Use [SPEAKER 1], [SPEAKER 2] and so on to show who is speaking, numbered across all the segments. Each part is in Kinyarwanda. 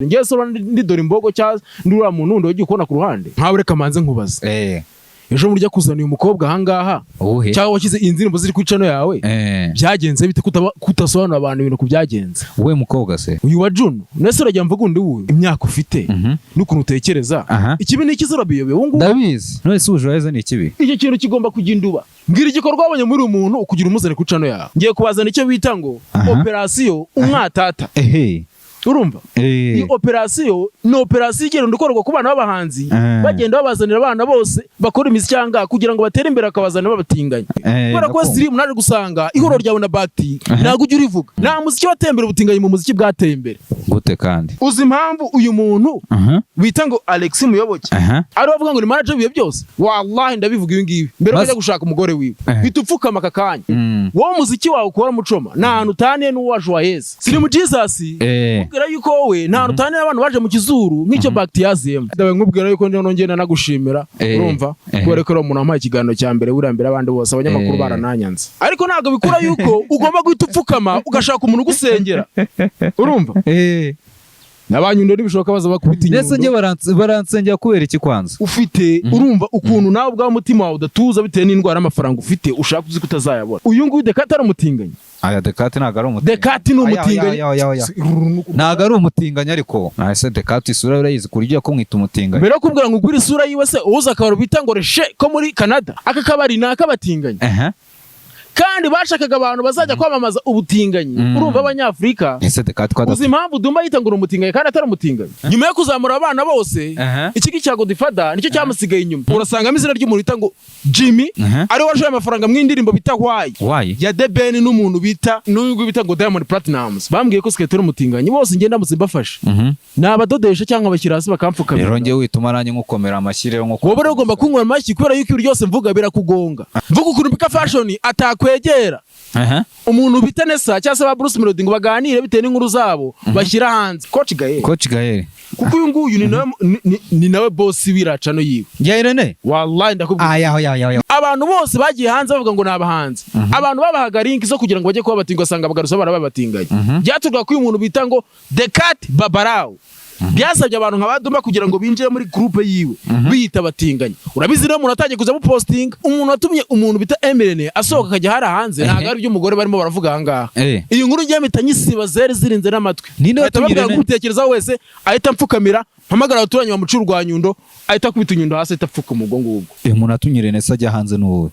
[SPEAKER 1] Ngiye so ndi dore imbogo cya ndura muntu undi ugiye kubona ku ruhande nkawe reka manze nkubaze ejo murya kuzana uyu mukobwa ahangaha cyangwa wakize inzirimbo ziri kwicano yawe byagenze bite kutasobanura abantu ibintu kubyagenze
[SPEAKER 2] we mukobwa se
[SPEAKER 1] uyu wa Juno nese urajya mvuga undi uyu imyaka ufite n'ukuntu utekereza ikibi ni ikizura biyobe wungu
[SPEAKER 2] ndabizi none se ujuraheza ni ikibi
[SPEAKER 1] iki kintu kigomba kuginduba ngira igikorwa wabonye muri uyu muntu ukugira umuzane kwicano yawe ngiye kubazana icyo bita ngo operation umwatata urumva iyi operation ni operation igenda ukorwa ku bana b'abahanzi bagenda babazanira abana bose bakora imiziki cyangwa kugira ngo batere imbere akabazana babatinganya kubera ko Slim naje gusanga ihoro ryawe na Bakti ntago ujya urivuga nta muziki watembera ubutinganyi mu muziki bwateye imbere
[SPEAKER 2] gute kandi
[SPEAKER 1] uzi impamvu uyu muntu bita ngo Alex Muyoboke ari bavuga ngo ni manager biye byose wallahi ndabivuga ibi ngibi mbere yo gushaka umugore wiwe bitupfukama kakanya wowe muziki wawe ukora mucoma nta hantu utaniye n'uwaje wa Yesu Slim Jesus nkubwira yuko wowe nta rutanira abantu baje mu kizuru nk'icyo Bakti yaziyemo ndawe nkubwira yuko nongera nagushimira urumva kubera ko umuntu ampaye ikiganiro cya mbere burambira abandi bose abanyamakuru barananyanze ariko ntago bikura yuko ugomba guhita upfukama ugashaka umuntu ugusengera urumva nabanyundo nibishoboka baza bakubita inyundo
[SPEAKER 2] nese nge baransengera kubera iki kwanza
[SPEAKER 1] ufite urumva ukuntu nawe bwa mutima wawe udatuza bitewe n'indwara y'amafaranga ufite ushaka uzi kutazayabona uyu nguyu Dekate ari umutinganyi
[SPEAKER 2] aya Dekate ntago ari umutinganyi
[SPEAKER 1] Dekate ni umutinganyi
[SPEAKER 2] ntago ari umutinganyi ariko nahise Dekate isura urayizi kurya ko mwita umutinganyi
[SPEAKER 1] mbere yo kubwira ngo ugwire isura yiwe se uza akabaro bita ngo reshe ko muri Canada aka kabari nakabatinganye kandi bashakaga abantu bazajya kwamamaza ubutinganyi urumva abanyafrika uzi impamvu Dumba yita ngo umutinganyi kandi atari umutinganyi nyuma yo kuzamura abana bose iki cyago difada nicyo cyamusigaye inyuma urasanga izina ry'umuntu bita ngo Jimmy ari washoye amafaranga mw'indirimbo bita Why ya The Ben n'umuntu bita n'uyu bita ngo Diamond Platnumz bambwiye ko sikete umutinganyi bose ngenda muzibafasha nabadodesha cyangwa abashyira hasi bakamfukamira
[SPEAKER 2] rero ngiye wituma aranye nkukomera amashyire nko
[SPEAKER 1] wowe rero ugomba kunywa amashyi kubera yuko ryose mvuga birakugonga mvuga ukuntu bika fashion kwegera umuntu bita Nessa cyangwa se ba Bruce Melody ngo baganire bitewe n'inkuru zabo bashyira hanze Coach Gael kuko uyu nguyu ni nawe boss wiracano yiwe
[SPEAKER 2] Irene
[SPEAKER 1] wallahi ndakubwira abantu bose bagiye hanze bavuga ngo nabahanze abantu babahaga link zo kugira ngo bajye kuba batinga asanga bagarusa abana babatinganye byaturuka ko uyu muntu bita ngo Dekate Babarao byasabye abantu nk'abaduma kugira ngo binjire muri groupe yiwe biyita batinganye urabizi rero umuntu atangiye kuza mu posting umuntu watumye umuntu bita Emirene asohoka akajya hara hanze ntago ari byo umugore barimo baravuga ahangaha iyi nkuru ngiye mitanyisiba zere zirinze n'amatwi ahita gutekereza wese ahita mpfukamira mpamagara abaturanye bamucura rwa Nyundo ahita kubita Nyundo hasi ahita apfuka umugongo ubwo
[SPEAKER 2] umuntu atunyire Nessa ajya hanze n'uwo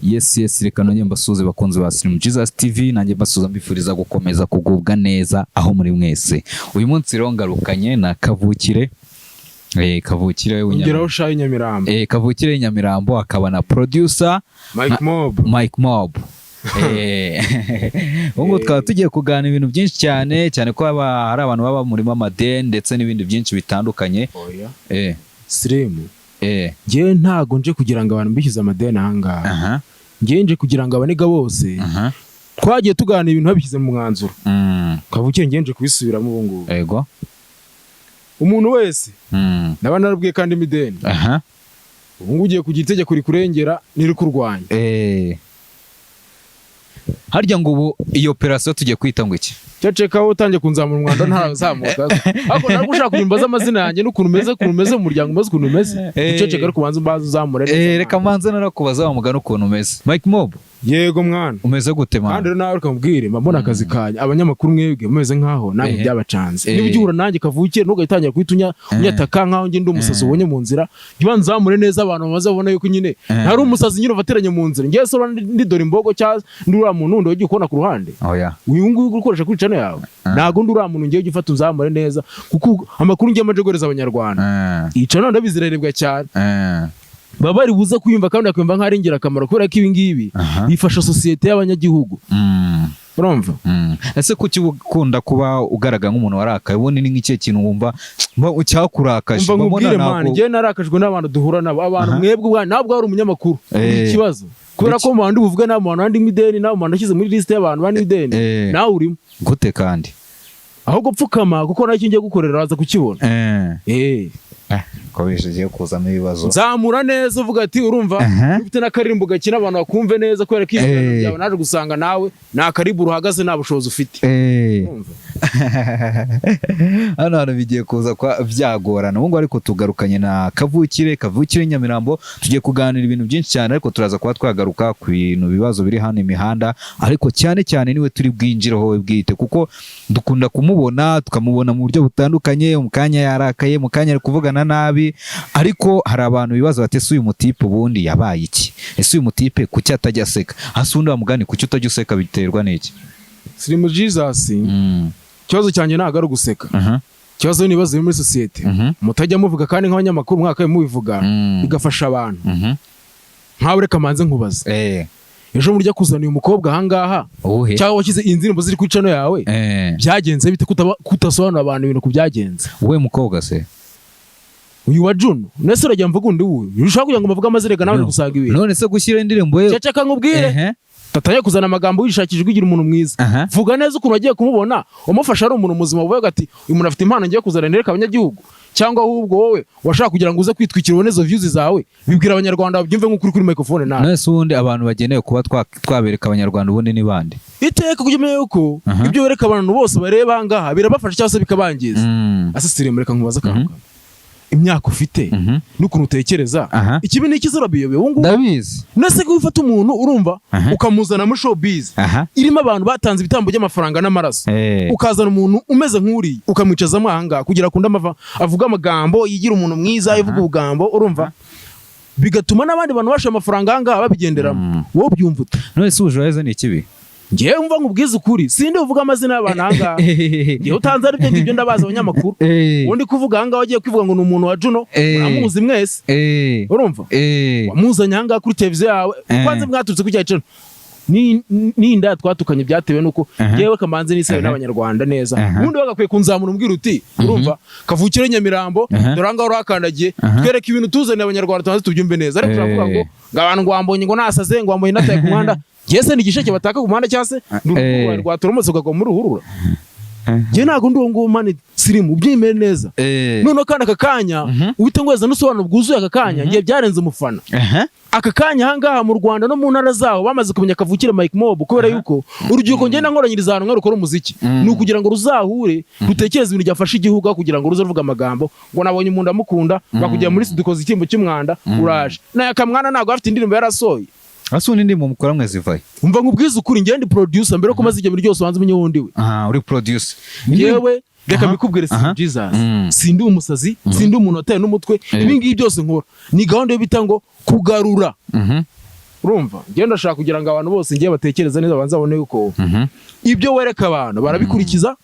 [SPEAKER 2] yes reka nonye mbasuze bakunze ba Slim Jesus TV nanjye mbasuza mbifuriza gukomeza kugubwa neza aho muri mwese uyu munsi rero ngarukanye na Kavukire Kavukire
[SPEAKER 1] w'Inyamirambo
[SPEAKER 2] Kavukire w'Inyamirambo akaba na producer Mike Mob ubwo twaba tugiye kugana ibintu byinshi cyane ko hari abantu baba muri amadeni ndetse n'ibindi byinshi bitandukanye
[SPEAKER 1] Slim ngewe ntago nje kugira ngo abantu mbishyize amadeni ahangaha ngewe nje kugira ngo abaniga bose twagiye tugana ibintu babishyize mu mwanzuro Kavukire ngewe nje kubisubiramo ubu ngubu
[SPEAKER 2] yego
[SPEAKER 1] umuntu wese naba narabwiye kandi imideni ubu ngubu ugiye kugira itegeko rikurengera nirikurwanya
[SPEAKER 2] harya ngo ubu iyo operation tugiye kwita ngo iki
[SPEAKER 1] cyacekaho utangiye kunzamura umwanda ntarazamuka ariko ntabwo ushaka kunyimbaza amazina yanjye n'ukuntu umeze mu muryango umeze ukuntu umeze iceceka ariko ubanza umbaza uzamure
[SPEAKER 2] neza reka manze narakubaza wamugana ukuntu umeze Mike Mob
[SPEAKER 1] yego mwana
[SPEAKER 2] umeze gute mwana
[SPEAKER 1] kandi nawe ukamubwire mbona akazi kanya abanyamakuru mwebwe mumeze nkaho nanjye byabacanze niba ugihura nanjye Kavukire nugatangira kwita unyataka nkaho nge ndi umusazi ubonye mu nzira nzamure neza abantu bamaze babona yuko nyine ntari umusazi nyine uvateranye mu nzira ngiye so ndi dore imbogo cya ndura muntu undi ugiye kubona ku ruhande uyu nguyu gukoresha kuri channel yawe ntago ndura muntu ngiye ugifata uzamure neza kuko amakuru ngiye amaje goreza abanyarwanda ica none ndabizirerebwa cyane baba bari buze kuyumva kandi akumva nk'ari ingirakamaro kubera ko ibi ngibi bifasha sosiyete y'abanyagihugu urumva
[SPEAKER 2] ese kuki ukunda kuba ugaragara nk'umuntu warakaye ubundi ni nk'icyo kintu wumva cyakurakaje
[SPEAKER 1] mbona ntabwo ngiye narakajwe n'abantu duhura nabo abantu mwebwe ntabwo ari umunyamakuru ikibazo kubera ko mu bandi buvuga nta muntu wandi imideni nta muntu ashyize muri liste y'abantu bandi imideni nawe urimo
[SPEAKER 2] gute kandi
[SPEAKER 1] aho gupfukama kuko nacyo ngiye gukorera aza kukibona.
[SPEAKER 2] Koresha giye kuzamo ibibazo.
[SPEAKER 1] Nzamura neza uvuga ati urumva ufite n'akaririmbo gakina abantu bakumve neza kubera ko ibintu byawe naje gusanga nawe nta karibu ruhagaze nta bushobozi ufite.
[SPEAKER 2] Hano bigiye kuza kwa byagorana. Ubu ngo ariko tugarukanye na Kavukire Nyamirambo, tugiye kuganira ibintu byinshi cyane, ariko turaza kuba twagaruka ku bintu bibazo biri hano imihanda, ariko cyane cyane niwe turi bwinjireho we bwite, kuko dukunda kumubona tukamubona mu buryo butandukanye, mu kanya yarakaye, mu kanya ari kuvugana nabi, ariko hari abantu bibaza bati ese uyu mutipe ubundi yabaye iki? Ese uyu mutipe kuki atajya aseka? Hasi undi wamugani kuki utajya useka biterwa n'iki?
[SPEAKER 1] Slim Jesus, ikibazo cyanjye ntabwo ari uguseka. Ikibazo n'ibibazo biri muri sosiyete mutajya muvuga kandi nk'abanyamakuru mwaka mubivuga bigafasha abantu. Nkawe reka manze nkubaze, ejo murya kuzana uyu mukobwa ahangaha cyangwa washyize indirimbo ziri kuri channel yawe, byagenze bite kutasobanura abantu ibintu ku byagenze?
[SPEAKER 2] Uwe mukobwa se
[SPEAKER 1] uyu wa Juno nese urajya mvuga undi wuyu ushaka kugira ngo bavuge amazerega nawe gusanga ibintu,
[SPEAKER 2] none se gushyira indirimbo ye
[SPEAKER 1] ceceka nkubwire tatanya kuzana amagambo wishakije ugira umuntu mwiza. Vuga neza ukuntu wagiye kumubona umufasha ari umuntu muzima, uvuga ati uyu muntu afite impano ngiye kuzana nereka abanyagihugu, cyangwa ahubwo wowe washaka kugira ngo uze kwitwikira ubonezo views zawe bibwira abanyarwanda babyumve nk'ukuri kuri microphone nawe.
[SPEAKER 2] Nese ubundi abantu bagenewe kuba twabereka abanyarwanda ubundi ni bande?
[SPEAKER 1] Iteka kujya yuko ibyo wereka abantu bose bareba ngaha birabafasha cyangwa se bikabangiza. Asisire mureka nkubaza kanka imyaka ufite n'ukuntu utekereza ikibi n'ikizura biyobe wungu
[SPEAKER 2] ndabizi.
[SPEAKER 1] Nese ko ufata umuntu urumva ukamuzana muri showbiz irimo abantu batanze ibitambo by'amafaranga n'amaraso, ukazana umuntu umeze nk'uri ukamwicazamo ahanga kugira akunda avuga amagambo yigira umuntu mwiza yivuga ubugambo, urumva bigatuma n'abandi bantu basha amafaranga ahanga babigenderamo. Wowe byumva ute?
[SPEAKER 2] None se ubujura ni ikibi?
[SPEAKER 1] Ngewe umva nkubwiza ukuri sindi uvuga amazina y'abantu ahangaha. Ngewe utanze ari byo ngibyo ndabaza abanyamakuru. Undi kuvuga ahangaha wagiye kwivuga ngo ni umuntu wa Juno, uramuzi mwese, urumva wamuzanye ahangaha kuri televiziyo yawe kwanze mwaturutse ku cyacano n'inda twatukanye byatewe nuko ngewe kamanze n'isabe n'abanyarwanda neza. Ubundi bagakwiye kunzamura umbwira uti urumva Kavukire Nyamirambo dore ahangaha urahakandagiye twereke ibintu tuzaniye abanyarwanda tubanze tubyumve neza, ariko uravuga ngo abantu ngo wambonye ngo nasaze ngo wambonye nataye ku muhanda. Yese ni igisheke bataka ku muhanda cyase rwaturumutse ukagwa muri ruhurura. Nge ntabwo ndi uwo nguwo mani Slim ubyimere neza. None kandi aka kanya uhite ngweza n'usobanuro bwuzuye aka kanya ngiye byarenze umufana. Aka kanya ahangaha mu Rwanda no mu ntara zaho bamaze kumenya Kavukire Mike Mob, kubera yuko urubyiruko ngenda nkoranyiriza ahantu rukora umuziki ni ukugira ngo ruzahure rutekereze ibintu byafasha igihugu kugira ngo ruze ruvuga amagambo ngo nabonye umuntu amukunda bakujya muri dukoze icyimbo cy'umwanda uraje naye akamwana ntabwo afite indirimbo yarasohoye.
[SPEAKER 2] Asundi ndi mu mukora mwezi vaye.
[SPEAKER 1] Umva nkubwiza ukuri ngende producer mbere ko maze igihe byose wanze umenye wundi we.
[SPEAKER 2] Uri producer.
[SPEAKER 1] Yewe reka mbikubwire Slim Jesus. Sindi umusazi, sindi umuntu wataye n'umutwe. Ibi ngibi byose nkora ni gahunda yo bita ngo kugarura. Urumva ngende ndashaka kugira ngo abantu bose ngiye batekereza neza banzabone yuko ibyo wereka abantu barabikurikiza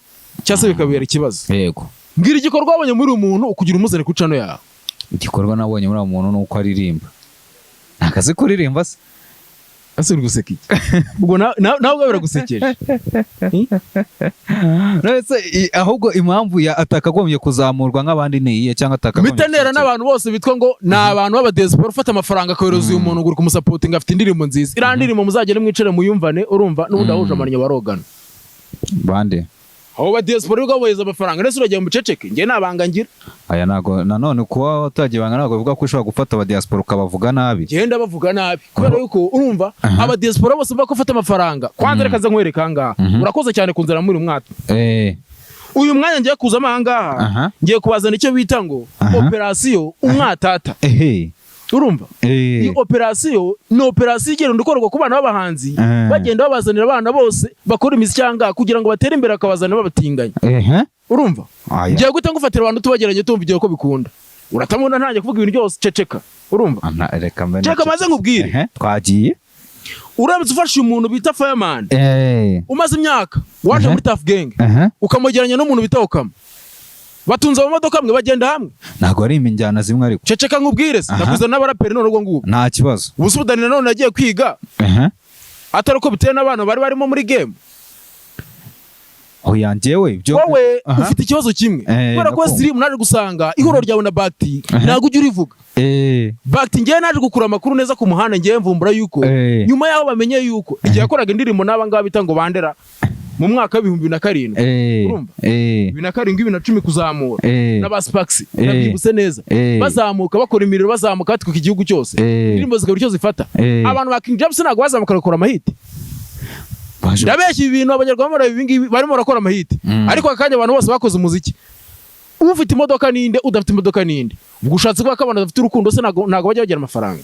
[SPEAKER 1] cyase bikabera ikibazo.
[SPEAKER 2] Yego.
[SPEAKER 1] Mbwira igikorwa wabonye muri umuntu ukugira umuzane ku channel yawe.
[SPEAKER 2] Igikorwa nabonye muri umuntu nuko aririmba. Akazi kuririmba se
[SPEAKER 1] asuri guseka iki? Ubwo nawe biragusekeje.
[SPEAKER 2] Nese ahubwo impamvu ya atakagombye kuzamurwa nk'abandi niye cyangwa atakagombye
[SPEAKER 1] mitanera n'abantu bose bitwa ngo na abantu b'abadespora ufata amafaranga kohereza uyu muntu uri kumusapotinga afite indirimbo nziza. Irandirimo muzagende mwicare muyumvane, urumva n'ubundi ahuje amaranya barogana.
[SPEAKER 2] Bande
[SPEAKER 1] aho ba diaspora biga boheza amafaranga nese uragiye mu ceceke nge nabanga ngira
[SPEAKER 2] aya nago nanone kuba utagiye banga nago bivuga ko ushobora gufata aba diaspora ukabavuga nabi.
[SPEAKER 1] Genda bavuga nabi kubera yuko urumva aba diaspora bose bako ufata amafaranga kwanza reka za nkwereka ngaha urakoze cyane kunzara muri umwata. Uyu mwanya ngiye kuzama ahangaha ngiye kubazana icyo bita ngo operation umwatata. Urumva ni operation igenda ukorwa ku bana b'abahanzi bagenda babazanira abana bose bakora imiziki cyangwa kugira ngo batere imbere akabazana babatinganya. Urumva ngiye guta ngufatira abantu tubageranye tumva ibyo ko bikunda uratamuna ntangiye kuvuga ibintu byose ceceka. Urumva reka maze nkubwire
[SPEAKER 2] twagiye
[SPEAKER 1] uramutse ufashe umuntu bita Fireman umaze imyaka waje muri Tough Gang ukamugeranya n'umuntu bita Okama batunze mu modoka amwe bagenda hamwe
[SPEAKER 2] ntago ari iminjyana zimwe ariko
[SPEAKER 1] ceceka nkubwire nakuza n'abaraperi none ubwo ngubu
[SPEAKER 2] nta kibazo
[SPEAKER 1] ubusubudani none nagiye kwiga atari uko bitewe n'abantu bari barimo muri game.
[SPEAKER 2] Oya njyewe ibyo
[SPEAKER 1] wowe ufite ikibazo kimwe kubera ko Slim naje gusanga ihoro ryawe na Bakti ntago ujya urivuga. Bakti ngiye naje gukura amakuru neza ku muhanda ngiye mvumbura yuko nyuma yaho bamenye yuko igihe yakoraga indirimbo n'aba ngaba bita ngo bandera mu mwaka wa 2007 urumva 2007 2010 kuzamura n'abaspax nabyibuse neza bazamuka bakora imiriro bazamuka batwika igihugu cyose indirimbo zikabura icyo zifata abantu ba King James ntabwo bazamuka bakora amahiti ndabeshya ibintu abanyarwanda barimo barakora amahiti ariko akanya abantu bose bakoze umuziki ufite imodoka ninde udafite imodoka ninde ubwo ushatse kuba kabana bafite urukundo se ntago bajya bagira amafaranga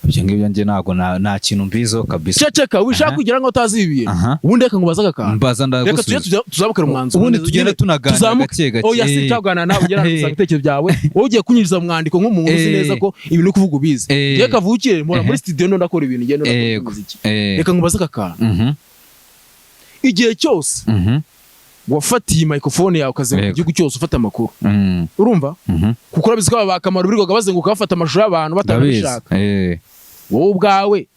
[SPEAKER 2] ibyo ngibyo nje ntago nta kintu mbizo kabisa
[SPEAKER 1] ceceka wishaka kugira ngo utazibiye ubundi reka ngubaza akakana
[SPEAKER 2] mbaza ndagusubiza
[SPEAKER 1] tuzabukira umwanzuro
[SPEAKER 2] ubundi tugenda tunagana gake gake
[SPEAKER 1] oya si cyagana nawe ugera n'ibitekerezo byawe wowe ugiye kunyiriza mu mwandiko nk'umuntu uzi neza ko ibintu kuvuga ubizi je kavukire mpora muri studio ndo ndakora ibintu ngendo ndakora umuziki reka ngubaza akakana igihe cyose wafatiye microphone yawe ukazenguka igihugu cyose ufata amakuru urumva kuko urabizi ko abakamaro birirwaga bazenguka bafata amashusho y'abantu batabishaka wowe ubwawe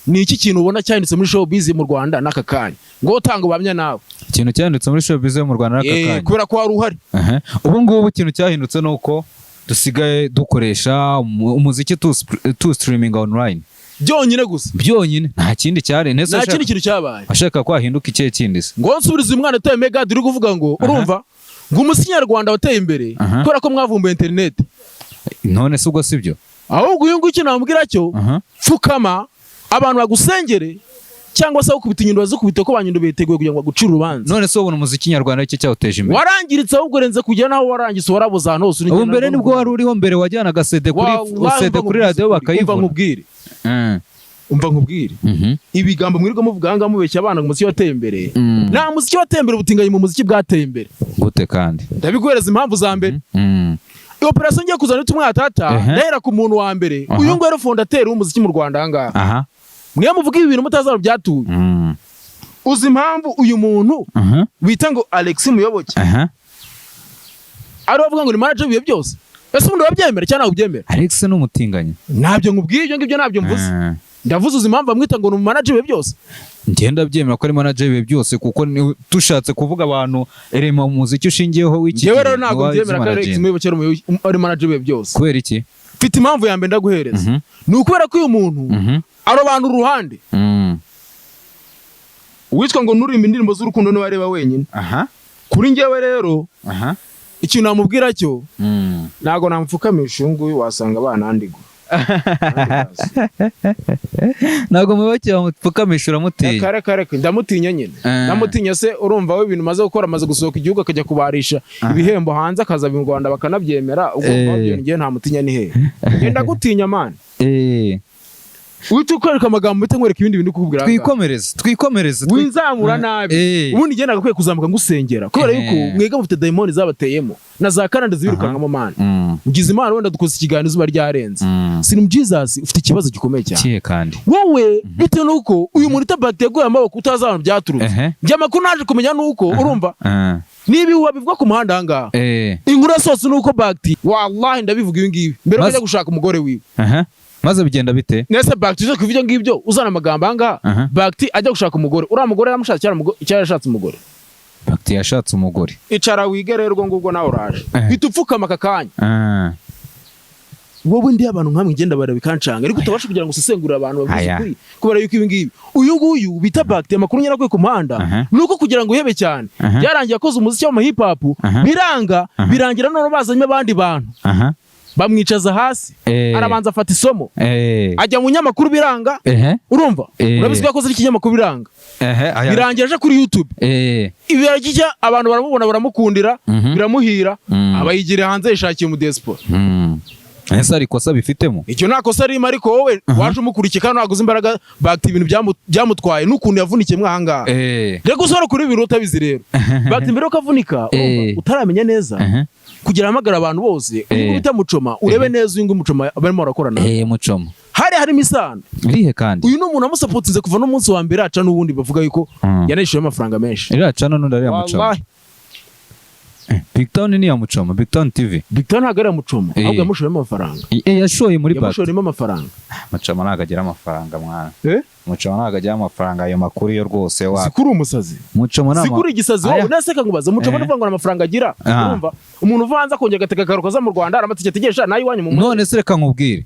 [SPEAKER 1] ni iki kintu ubona cyanditse muri showbiz mu Rwanda n'aka kanya ngo utanga ubamya nawe
[SPEAKER 2] ikintu cyanditse muri showbiz mu Rwanda n'aka kanya
[SPEAKER 1] kubera ko wari uhari
[SPEAKER 2] ubu ngubu ikintu cyahindutse nuko dusigaye dukoresha umuziki tu streaming online
[SPEAKER 1] byonyine gusa
[SPEAKER 2] byonyine nta kindi cyari nese
[SPEAKER 1] nta kindi kintu cyabaye
[SPEAKER 2] ashaka ko ahinduka icye kindi se
[SPEAKER 1] ngo nsubirize umwana uteye mega duri kuvuga ngo urumva ngo umusi nyarwanda wateye imbere kubera ko mwavumbuye internet
[SPEAKER 2] none se ubwo sibyo
[SPEAKER 1] ahubwo uyu nguyu namubwira cyo pfukama abantu bagusengere cyangwa se ukubita inyundo bazikubita ko banyundo beteguye kugira ngo gucira urubanza
[SPEAKER 2] none se ubona umuziki nyarwanda icyo cyawuteje imbere
[SPEAKER 1] warangiritse ahubwo renze kujya naho warangise warabuza hano hose
[SPEAKER 2] ubu mbere nibwo wari uriho mbere wajyanaga CD kuri radio bakayivuna
[SPEAKER 1] umva nkubwire ibigambo mwirirwa muvuga hanga mubeshya abana ngo umuziki wateye imbere nta muziki wateye imbere ubutinganyi mu muziki bwateye imbere
[SPEAKER 2] gute kandi
[SPEAKER 1] ndabiguhereza impamvu za mbere operation ngiye kuzana tumwatata ndahera ku muntu wa mbere uyu ngo yari fondateur w'umuziki mu Rwanda hanga mwe muvuga ibi bintu mutazaro byatuye uzi impamvu uyu muntu bita ngo Alex Muyoboke ari bavuga ngo ni manager biye byose ese ubundi wabyemera cyangwa ubyemera
[SPEAKER 2] Alex ni umutinganya
[SPEAKER 1] ntabyo nkubwiye ibyo ngibyo ntabyo mvuze ndavuze uzi impamvu amwita ngo ni manager biye byose
[SPEAKER 2] ngenda byemera ko ari manager biye byose kuko tushatse kuvuga abantu erema umuziki ushingiyeho w'iki
[SPEAKER 1] yewe rero ntabwo byemera ko Alex Muyoboke ari manager biye byose
[SPEAKER 2] kubera iki
[SPEAKER 1] mfite impamvu ya mbere ndaguhereza ni ukubera ko uyu muntu arobanura uruhande uwitwa ngo nurimba indirimbo z'urukundo niwe areba wenyine kuri njyewe rero ikintu namubwira cyo ntago namupfukamisha uyu nguyu wasanga banandigura
[SPEAKER 2] ntago Muyoboke bamupfukamisha uramutinya
[SPEAKER 1] kare ndamutinya nyine ndamutinya se urumva we ibintu maze gukora amaze gusohoka igihugu akajya kubarisha ibihembo hanze akaza mu Rwanda bakanabyemera ubwo ngiye nta mutinya ni he ngenda gutinya man Ukwereka amagambo bite nkwereka ibindi bintu kukubwira
[SPEAKER 2] twikomereze
[SPEAKER 1] winzamura nabi ubundi ngenda gakwiye kuzamuka ngusengera kubera yuko mwega mufite daimoni zabateyemo na za kananda zibirukanka mu mana ugize imana wenda dukoze ikiganiro izuba ryarenze sinu Jesus ufite ikibazo gikomeye cyane
[SPEAKER 2] kandi
[SPEAKER 1] wowe bite nuko uyu muntu tabakte yaguye amaboko utazabana byaturutse byamakuru naje kumenya nuko urumva nibi wabivuga ku muhanda hanga inkuru sose nuko bakti wallahi ndabivuga ibi ngibi mbere yo gushaka umugore wiwe
[SPEAKER 2] maze bigenda bite
[SPEAKER 1] nese Bakti zo kuvyo ngibyo uzana amagambo anga Bakti ajya gushaka umugore uri amugore yamushatse cyara yashatse umugore
[SPEAKER 2] Bakti yashatse umugore
[SPEAKER 1] icara wige rero ngubwo nawe uraje bitupfukama kakanya wowe ndi abantu nkamwe ngenda barabikancanga ariko utabasha kugira ngo usesengurire abantu bavuze kuri kubera yuko ibi ngibi uyu nguyu bita Bakti amakuru nyara kwe ku muhanda nuko kugira ngo uhebe cyane byarangiye akoze umuziki wa hip hop birangira none bazanye abandi bantu bamwicaza hasi arabanza afata isomo ajya mu nyamakuru biranga urumva urabizi ko yakoze ikinyamakuru biranga birangira aje kuri YouTube ibiragijya abantu baramubona baramukundira biramuhira abayigira hanze yishakiye mu diaspora
[SPEAKER 2] ese ari kosa bifitemo
[SPEAKER 1] icyo nakosa arimo ariko wowe waje umukurikika naguze imbaraga Bakti ibintu byamutwaye n'ukuntu yavunikiye mwahanga rego usora kuri ibintu utabizi rero Bakti mbere ukavunika utaramenya neza kugira amagara abantu bose uyu bita Muchoma urebe neza uyu Muchoma barimo barakorana
[SPEAKER 2] Muchoma
[SPEAKER 1] harimo isano
[SPEAKER 2] irihe kandi
[SPEAKER 1] uyu n'umuntu amusapotinze kuva no munsi wa mbere aca n'ubundi bavuga yuko yanishyuye amafaranga menshi
[SPEAKER 2] iraca none ndari Muchoma Big Town ni ya Muchoma Big Town TV
[SPEAKER 1] Big Town ntago ari Muchoma ahubwo yamushoyemo amafaranga
[SPEAKER 2] yashoye muri Bakti
[SPEAKER 1] yamushoyemo amafaranga
[SPEAKER 2] Muchoma ntago agira amafaranga mwana Muchoma ntago agira amafaranga ayo makuru yo rwose wa
[SPEAKER 1] sikuri umusazi
[SPEAKER 2] Muchoma nama
[SPEAKER 1] sikuri igisazi wowe naseka ngubaza Muchoma n'uvuga ngo amafaranga agira urumva umuntu uvanza kongera gateka karuka za mu Rwanda aramatige tegesha nayi wanyu mu
[SPEAKER 2] none se reka nkubwire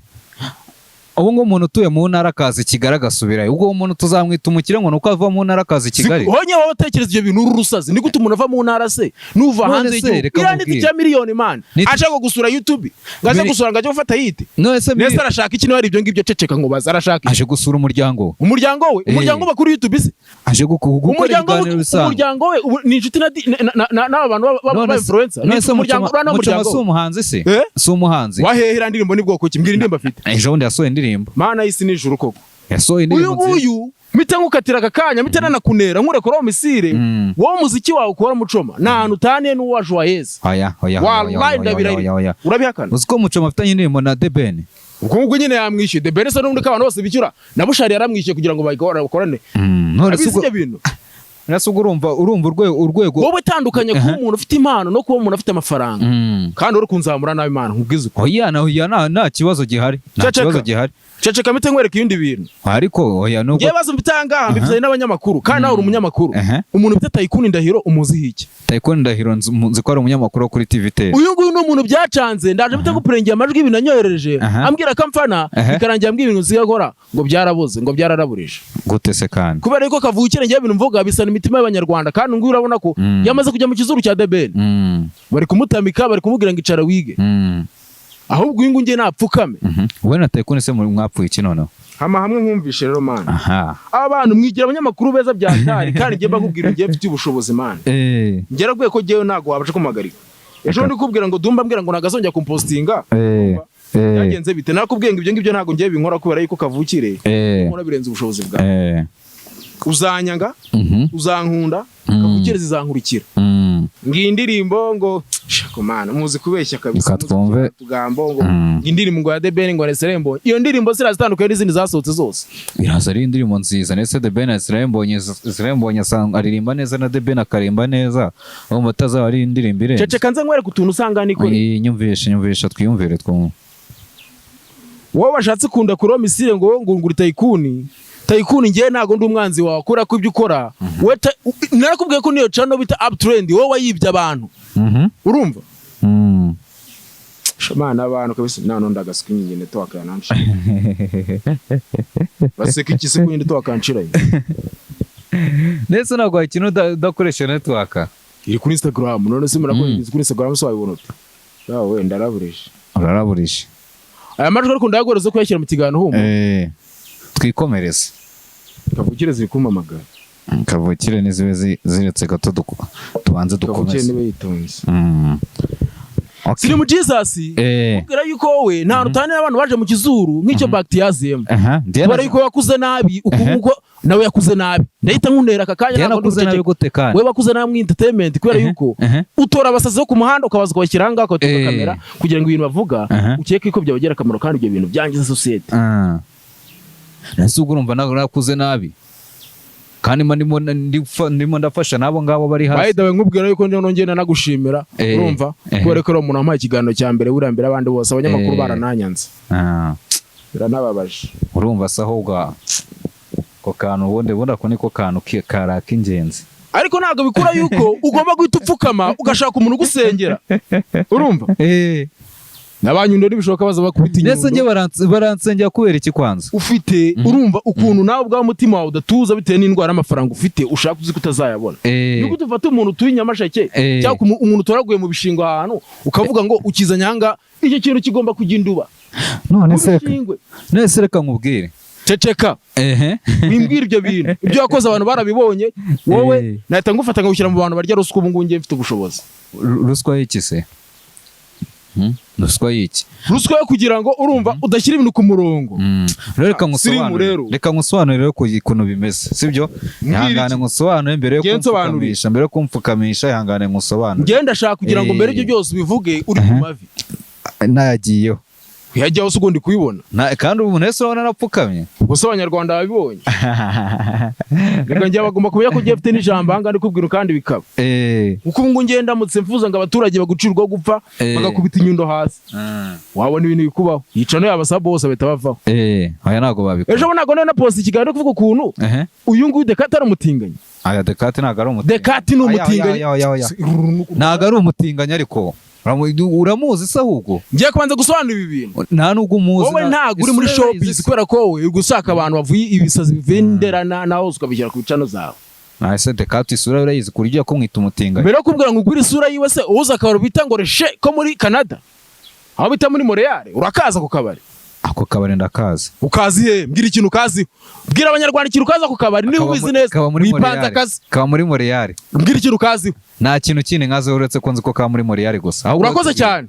[SPEAKER 2] ubu ngo umuntu utuye mu ntara akaza i Kigali agasubirayo ubwo umuntu tuzamwita umukire ngo nuko ava mu ntara akaza i Kigali
[SPEAKER 1] honye wowe utekereza ibyo bintu urusazi ni gute umuntu ava mu ntara se nuva hanze y'igihugu iranditse cya miliyoni man ashaka gusura YouTube ngaza gusura ngaje gufata yite nese arashaka iki n'ari ibyo ngibyo ceceka ngo baza arashaka
[SPEAKER 2] aje gusura umuryango
[SPEAKER 1] umuryango bakuru YouTube se
[SPEAKER 2] aje gukora ibiganiro bisanzwe
[SPEAKER 1] umuryango we ni inshuti n'aba bantu baba influencer
[SPEAKER 2] nese umuryango si umuhanzi se si umuhanzi
[SPEAKER 1] wahehera ndirimbo ni bwoko ki mbwira indirimbo afite
[SPEAKER 2] ejo bundi yasohoye indirimbo
[SPEAKER 1] mana y'isi n'ijuru koko
[SPEAKER 2] yasohoye indirimbo
[SPEAKER 1] uyu mite ngukatira akakanya mite nanakunera nkurekora misire wowe muziki wawe ukora mucoma nta hantu utaniye n'uwa Joyeuse wallahi ndabiraye urabihakana
[SPEAKER 2] uziko mucoma afitanye indirimbo na The Ben
[SPEAKER 1] ubwo nyine yamwishyuye The Ben se n'undi abantu bose bicyura na Bushari yaramwishyuye kugira ngo bakorane
[SPEAKER 2] none se ibyo bintu nase urumva urwego
[SPEAKER 1] wowe tandukanye kuba umuntu ufite impano no kuba umuntu afite amafaranga kandi uri kunzamura nabi imana nkubwiza uko
[SPEAKER 2] nta kibazo gihari
[SPEAKER 1] ceceka mite nkwereka ibindi bintu
[SPEAKER 2] ariko
[SPEAKER 1] nubwo ngiye bazo mbitanga mbivuze n'abanyamakuru kandi nawe uri umunyamakuru umuntu ufite Tycoon Ndahiro umuziho iki
[SPEAKER 2] Tycoon Ndahiro nzi ko ari umunyamakuru kuri TVT
[SPEAKER 1] uyu nguyu ni umuntu byacanze ndaje mite guprengera amajwi ibintu anyohereje ambwira kamfana bikarangira ambwira ibintu zigakora ngo byaraboze ngo byararaburije
[SPEAKER 2] gute se kandi
[SPEAKER 1] kubera yuko kavukire ngiye ibintu mvuga bisana imitima y'abanyarwanda kandi nguyu urabona ko yamaze kujya mu kizuru cya The Ben bari kumutamika bari kumubwira ngo icara wige ahubwo uyu ngunge napfukame
[SPEAKER 2] wowe na Tycoon se mwapfuye iki noneho
[SPEAKER 1] hamwe nkumvishe rero man abantu mwigira abanyamakuru beza bya ntari kandi ngiye bakubwira ngiye mfite ubushobozi man ngera gwe ko ngiye nago wabasha kumagarika ejo ndi kubwira ngo dumba mbwira ngo nagazongera kumpostinga yagenze bite nakubwiye ngo ibyo ngibyo ntago ngiye binkora kubera yuko kavukire nkora birenze ubushobozi bwawe uzanyanga uzankunda kavukire zizankurikira ngiye indirimbo ngo shakomana muzi kubeshya kabisa tugambo ngo indirimbo ngo ya The Ben ngo Neserembo iyo ndirimbo zirazitandukanye n'izindi zasohotse zose
[SPEAKER 2] iraza ari indirimbo nziza nese The Ben Neserembo nyasanga aririmba neza na The Ben akarimba neza aho mutaza ari indirimbo ire
[SPEAKER 1] cece kanze nkwereka utuntu usanga niko
[SPEAKER 2] nyumvisha twiyumvire two
[SPEAKER 1] wowe washatse kunda kuro misire ngo nguri Tycoon ngiye nago ndi umwanzi wawe akora ko ibyo ukora narakubwiye ko niyo channel bita uptrend wowe wayibye abantu urumva shamana abantu kabisa nano ndagasika nyine to akananshi baseka iki se kundi to akanshira
[SPEAKER 2] nese nagwa ikintu dakoresha network
[SPEAKER 1] iri kuri Instagram none se murakoze kuri Instagram so wabibona ute yawe ndaraburisha aya majwi ariko ndagoreze ko yashyira mu kigano humwe
[SPEAKER 2] twikomereze
[SPEAKER 1] kavukire zikumamagara
[SPEAKER 2] kavukire nizibe ziretse gato tubanze dukomeze
[SPEAKER 1] kavukire nibe yitonze siri mu Jesus ubwira yuko wowe nta rutanira abantu baje mu kizuru nk'icyo bakti yaziyemo kubera yuko wakuze nabi ukuvuko nawe yakuze nabi ndahita nkunera akakanya we bakuze nabi mu entertainment kubera yuko utora abasazi bo ku muhanda ukabaza kubashyira hanga ko tuka kamera kugira ngo ibintu bavuga ukeke ko byabagera akamaro kandi ibyo bintu byangiza society
[SPEAKER 2] nase urumva nakuze nabi kandi ndimo ndafasha nabo ngabo bari hasi
[SPEAKER 1] bayidawe nkubwira yuko nje nongena nagushimira urumva kubera ko umuntu amaye ikiganiro cya mbere urambira abandi bose abanyamakuru barananyanze biranababaje
[SPEAKER 2] urumva sahubwa ko kantu ubundi ko niko kantu karaka ingenzi
[SPEAKER 1] ariko ntago bikura yuko ugomba guhita upfukama ugashaka umuntu ugusengera urumva nabanyundo nibishoka baza bakubita inyundo
[SPEAKER 2] nese nge baransengera kubera iki kwanza
[SPEAKER 1] ufite urumva ukuntu nawe bwa mutima wawe udatuza bitewe n'indwara y'amafaranga ufite ushaka uzi kutazayabona nuko tufata umuntu tuyi Nyamasheke cyangwa umuntu toraguye mu bishingo ahantu ukavuga ngo ukizanyanga icyo kintu kigomba kuginduba
[SPEAKER 2] nese reka nkubwire
[SPEAKER 1] ceceka bimbwira ibyo bintu ibyo yakoze abantu barabibonye wowe nahita ngufata ngushyira mu bantu barya ruswa ubu ngubu ngiye mfite ubushobozi
[SPEAKER 2] ruswa y'iki se ruswa y'iki
[SPEAKER 1] ruswa yo kugira ngo urumva udashyira ibintu ku murongo
[SPEAKER 2] reka nkusobanurire ukuntu bimeze sibyo ihangane nkusobanure mbere yo kumfukamisha ihangane nkusobanure
[SPEAKER 1] ngenda ndashaka kugira ngo mbere ibyo byose ubivuge uri ku mavi
[SPEAKER 2] nayagiyeho
[SPEAKER 1] yajyaho se ugundi kubibona
[SPEAKER 2] kandi ubu nese urabona narapfukamye
[SPEAKER 1] gusa abanyarwanda babibonye reka njye bagomba kumenya ko ugiye ufite n'ijambo aha ngaha ndikubwira kandi bikaba kuko ubu ngubu ngenda ndamutse mfuza ngo abaturage bagucirwaho gupfa bagakubita inyundo hasi wabona ibintu bikubaho yica no yabasaba bose bahita bavaho
[SPEAKER 2] aya ntabwo babikora
[SPEAKER 1] ejo ntabwo nari na posta ikiganiro kuvuga ukuntu uyu nguyu Dekate ari umutinganyi
[SPEAKER 2] aya Dekate ntabwo ari umutinganyi
[SPEAKER 1] Dekate ni umutinganyi
[SPEAKER 2] ntabwo ari umutinganyi ariko uramuzi se ahubwo
[SPEAKER 1] ngiye kubanza gusobanura ibi bintu
[SPEAKER 2] nta nubwo umuzi
[SPEAKER 1] wowe ntabwo uri muri showbiz kubera ko wowe uri gushaka abantu bavuye ibisazi bivenderana naho ukabishyira ku bicano zawe
[SPEAKER 2] nahise Dekati isura urayizi ku buryo yakumwita umutinganyi
[SPEAKER 1] mbere yo kubwira ngo ugure isura yiwe se uza akabari bita ngo reshe ko muri Canada aho bita muri Montreal urakaza ku kabari
[SPEAKER 2] ako kabari ndakaza
[SPEAKER 1] ukazi he mbwira ikintu ukazi bwira abanyarwanda ikintu ukaza ku kabari niba ubizi neza wipanze akazi
[SPEAKER 2] kaba muri Montreal
[SPEAKER 1] mbwira ikintu ukazi
[SPEAKER 2] nta kintu kindi nkaze uretse ko nzi ko kaba muri Montreal gusa
[SPEAKER 1] urakoze cyane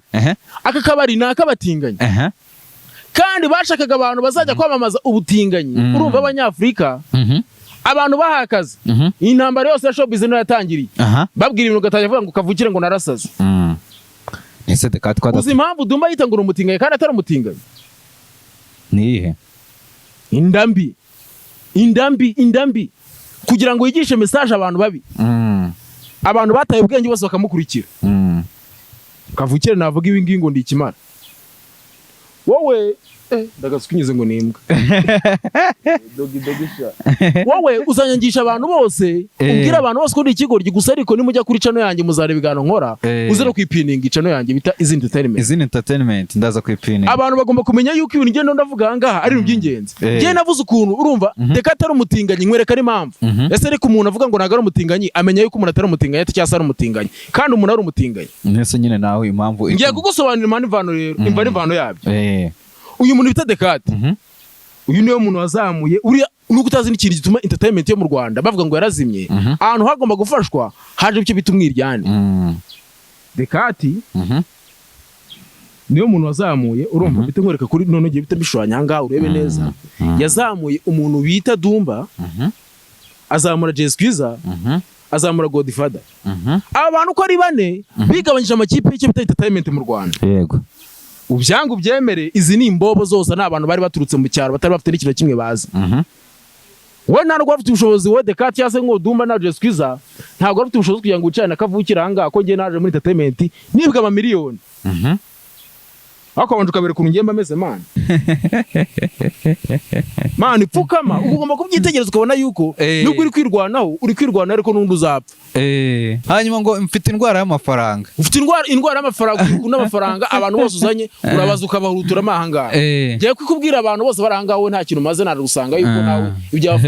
[SPEAKER 1] aka kabari ni akabatinganye kandi bashakaga abantu bazajya kwamamaza ubutinganyi urumva abanyafrika abantu bahakaze intambara yose ya showbiz niyo yatangiriye babwira ibintu gatajya avuga ngo kavukire ngo narasaze
[SPEAKER 2] ese Dekati kwa
[SPEAKER 1] uzi impamvu Dumba yita ngo umutinganyi kandi atari umutinganyi
[SPEAKER 2] nihe
[SPEAKER 1] indambi kugira ngo yigishe message abantu babi abantu bataye ubwenge bose bakamukurikira kavukire navuga ibi ngingo ndi ikimara wowe ndagasukinyize ngo nimbwa dogi sha wowe uzanyangisha abantu bose ubwira abantu bose ko ndi ikigoryi gusa ariko nimujya kuri channel yanjye muzareba igano nkora uze no kwipininga channel yanjye bita Izindi Entertainment
[SPEAKER 2] ndaza kwipininga
[SPEAKER 1] abantu bagomba kumenya yuko ibintu ngendo ndavuga hangaha ari by'ingenzi ngiye navuze ukuntu urumva Dekati ari umutinganyi nkwereka ari impamvu ese ariko umuntu avuga ngo nagara umutinganyi amenya yuko umuntu atari umutinganyi cyangwa ari umutinganyi kandi umuntu ari umutinganyi
[SPEAKER 2] nese nyine nawe impamvu
[SPEAKER 1] ngiye kugusobanurira impano rero imvano yabyo uyu muntu bita Dekati uyu niwe muntu wazamuye uriya nuko utazi n'ikintu gituma entertainment yo mu Rwanda bavuga ngo yarazimye ahantu hagomba gufashwa haje bicyo bita umwiryane Dekati niwe muntu wazamuye urumva bita nkwereka kuri none giye bita bishwanya ngaha urebe neza yazamuye umuntu bita Dumba azamura Jesquiza azamura Godfather abantu ko ari bane bigabanyije amakipe y'icyo bita entertainment mu Rwanda
[SPEAKER 2] yego
[SPEAKER 1] ubyangu byemere izi ni imbobo zose n'abantu bari baturutse mu cyaro batari bafite n'ikintu kimwe bazi we ntabwo bafite ubushobozi we Dekati cyase ngo Dumba na Jesquiza ntabwo bafite ubushobozi kugira ngo ucane kavukira hanga ko ngiye naje muri entertainment nibwa amamiliyoni akabanje ukabere kuntu ngemba meze man ipfukama ugomba kubyitegereza ukabona yuko nubwo uri kwirwanaho ariko n'undi uzapfa
[SPEAKER 2] hanyuma ngo mfite indwara y'amafaranga
[SPEAKER 1] ufite indwara y'amafaranga n'amafaranga abantu bose uzanye urabaza ukabahurutura amahanga ngiye kukubwira abantu bose baranga wowe nta kintu maze nari gusanga yuko nawe ibyo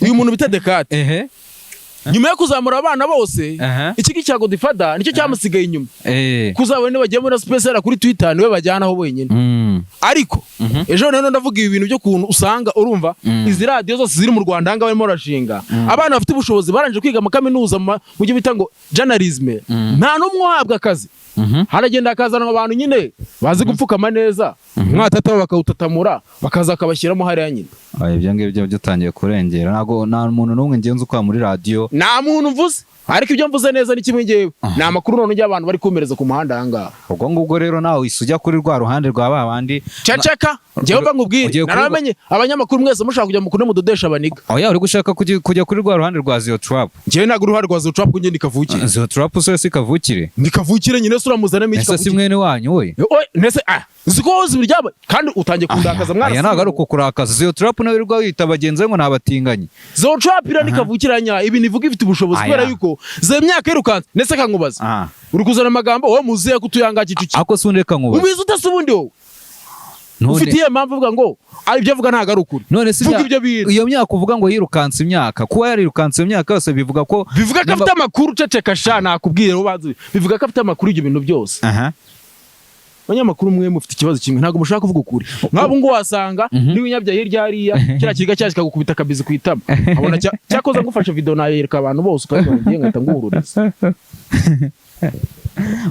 [SPEAKER 1] uyu muntu bita Dekati nyuma yo kuzamura abana bose iki cya Godfather nicyo cyamusigaye inyuma kuzabone bagiye muri special kuri Twitter niwe bajyanaho wenyine ariko ejo none ndavuga ibi bintu byo kuntu usanga urumva izi radio zose ziri mu Rwanda hanga barimo rashinga abana bafite ubushobozi baranje kwiga mu kaminuza mu byo bita ngo journalism nta numwe uhabwa akazi haragenda akazana abantu nyine bazi gupfukama neza mwatata bakawutatamura bakaza akabashyiramo hariya nyine
[SPEAKER 2] ibyo ngibyo byatangiye kurengera nta muntu n'umwe ngenzi ukwa muri radio
[SPEAKER 1] nta muntu mvuze ariko ibyo mvuze neza ni kimwe ngewe ni amakuru none y'abantu bari kumereza ku muhanda ahangaha
[SPEAKER 2] ubwo ngubwo rero nawe isujya kuri rwa ruhande rwa babandi
[SPEAKER 1] ceceka ngewe mba nkubwire naramenye abanyamakuru mwese mushaka kujya mukune mudodesha abaniga
[SPEAKER 2] oya uri gushaka kujya kuri rwa ruhande rwa Zio Trap
[SPEAKER 1] ngewe ntabwo uruhande rwa Zio Trap ngo ngende kavukire
[SPEAKER 2] Zio Trap si kavukire
[SPEAKER 1] ni kavukire nyine se uramuzanamo iki
[SPEAKER 2] kavukire si mwene wanyu we
[SPEAKER 1] nese ziko wozi biryaba kandi utangiye kundakaza mwana
[SPEAKER 2] aya ntago ari uko kurakaza Zio Trap nawe rwa wita bagenzi ngo nabatinganye
[SPEAKER 1] Zio Trap ira nikavukiranya ibi nivuga ifite ubushobozi kubera yuko ze myaka irukanze nese kankubaza uri kuzana amagambo wowe muziye kutuyanga Kicukiro
[SPEAKER 2] ako sundeka nkubaza
[SPEAKER 1] ubizi utasubundi wowe ufitiye impamvu uvuga ngo ibyo avuga ntago ari ukuri
[SPEAKER 2] none se iyo myaka uvuga ngo yirukanse imyaka kuba yarirukanse imyaka yose bivuga ko
[SPEAKER 1] afite amakuru ceceka sha nakubwire ubanze bivuga ko afite amakuru ibyo bintu byose abanyamakuru mwe mufite ikibazo kimwe ntago mushaka kuvuga ukuri nk'abo ngo wasanga niwinyabya hirya hariya kira kiga cyaje kagukubita kabizi kwitama abona cyakoze ngufasha video nayereka abantu bose ukabona ngiye ngata nguhururiza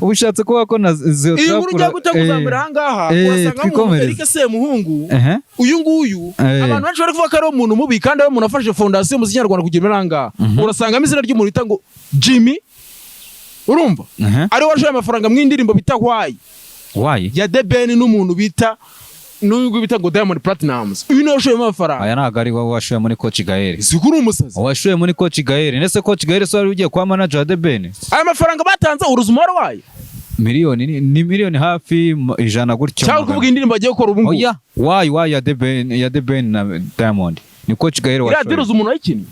[SPEAKER 2] ubishatse kuba ko na Zio Trap
[SPEAKER 1] iyo urujya gutanguzamira hangaha wasanga mu Eric Semuhungu uyu nguyu abantu benshi bari kuvuga ko ari umuntu mubi kandi ari umuntu afashe fondation mu Kinyarwanda kugira hangaha urasanga izina ry'umuntu bita ngo Jimmy urumva ari washoye amafaranga mu indirimbo bita Why ya The Ben n'umuntu bita n'ubwo bita ngo Diamond Platnumz uyu no washoye amafaranga
[SPEAKER 2] aya ntago ari wowe washoye muri Coach Gael
[SPEAKER 1] sikuri umusazi
[SPEAKER 2] washoye muri Coach Gael nese Coach Gael so ari ugiye kwa manager The Ben
[SPEAKER 1] aya mafaranga batanze uruzumaro wayo
[SPEAKER 2] miliyoni ni miliyoni hafi 100 gutyo
[SPEAKER 1] cyangwa kuvuga indirimbo bagiye gukora ubu
[SPEAKER 2] oya why ya The Ben na Diamond ni Coach Gael washoye
[SPEAKER 1] iraderuza umuntu ayikinnye